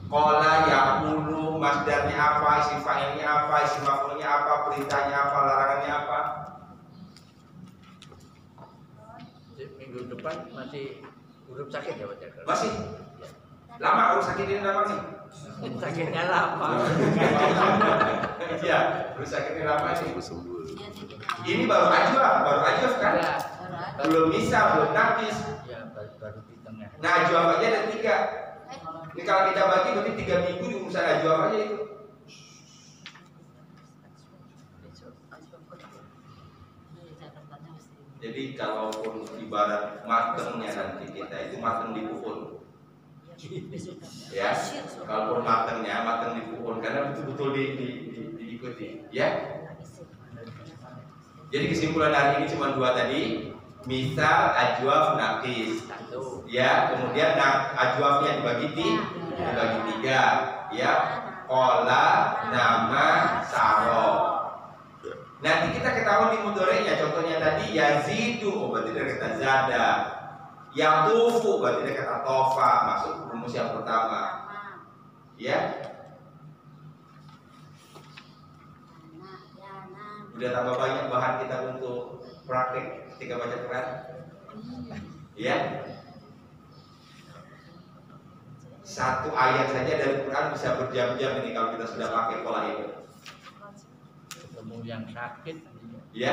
Qala yaqulu, masdarnya apa, isim fa'ilnya apa, isim maf'ulnya apa, perintahnya apa, larangannya apa. Minggu depan masih huruf sakit ya Pak Cakra? Masih lama huruf sakit ini lama nih. Sakitnya lama. Iya, huruf sakit ini lama nih. Sembuh. Ini baru ajwaf kan? Ya. Belum bisa, belum naqis. Ya baru di tengah. Nah, ajwaf aja ada 3. Ini kalau kita bagi berarti 3 minggu di urusan ajwaf aja itu. Jadi kalaupun ibarat matengnya nanti kita itu mateng dipukul. Ya, kalaupun mateng dipukul karena betul-betul diikuti, ya. Jadi kesimpulan hari ini cuma 2 tadi. Misal ajwaf naqis. Ya, kemudian ajwafnya dibagi 3, ya. Qala, nama, saro. Nanti kita ketahui di mudhoreknya, contohnya tadi yazidu, berarti dari kata zada. Yatufu, berarti dari kata tofa, masuk rumus yang pertama. Ya. Udah tambah banyak bahan kita untuk praktik ketika baca Quran. Ya. Satu ayat saja dari Quran bisa berjam-jam ini kalau kita sudah pakai pola itu. Ketemu yang sakit. Ya.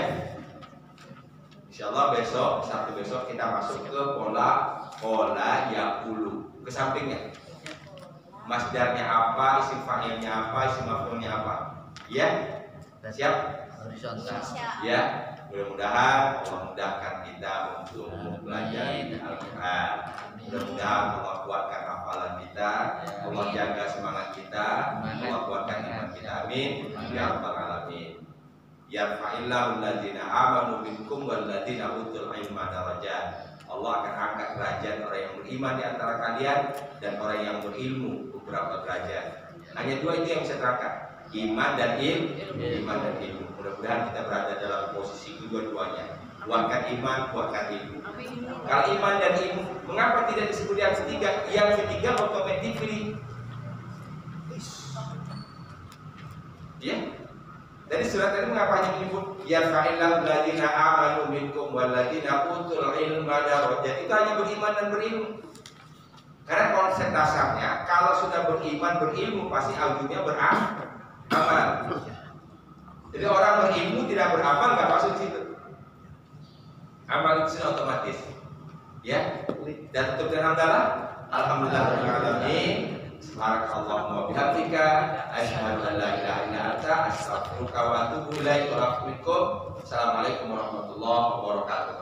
Insyaallah besok, Sabtu besok kita masuk ke pola yaqulu. Ke sampingnya. Masdarnya apa, isim fa'ilnya apa, isim maf'ulnya apa. Ya? Siap? Horizontal. Ya. Mudah-mudahan Allah mudahkan kita untuk belajar Al-Quran. Mudah-mudahan Allah kuatkan hafalan kita, Allah jaga semangat kita, Allah kuatkan iman kita. Amin. Ya rabbal alamin. Yarfa'illahu alladzina amanu minkum walladzina utul ilma darajat. Allah akan angkat derajat orang yang beriman di antara kalian dan orang yang berilmu beberapa derajat. Hanya dua itu yang bisa terangkat, iman dan ilmu. Mudah-mudahan kita berada dalam posisi kedua-duanya. Kuatkan iman, kuatkan ilmu. Kalau iman dan ilmu, mengapa tidak disebut yang ketiga? Yang ketiga automatically. Ya. Dari surat tadi mengapa hanya menyebut yarfa'illahu alladzina amanu minkum walladzina utul ilma darajat. Itu hanya beriman dan berilmu. Karena konsep dasarnya kalau sudah beriman berilmu pasti ujungnya beramal. Jadi orang berilmu tidak beramal nggak masuk di situ. Amal itu sudah otomatis. Ya. Dan untuk hamdalah, alhamdulillahirabbil alamin. Subhanakallahumma wa bihamdika asyhadu an la ilaha illa anta astaghfiruka wa atubu ilaik. Assalamualaikum warahmatullahi wabarakatuh.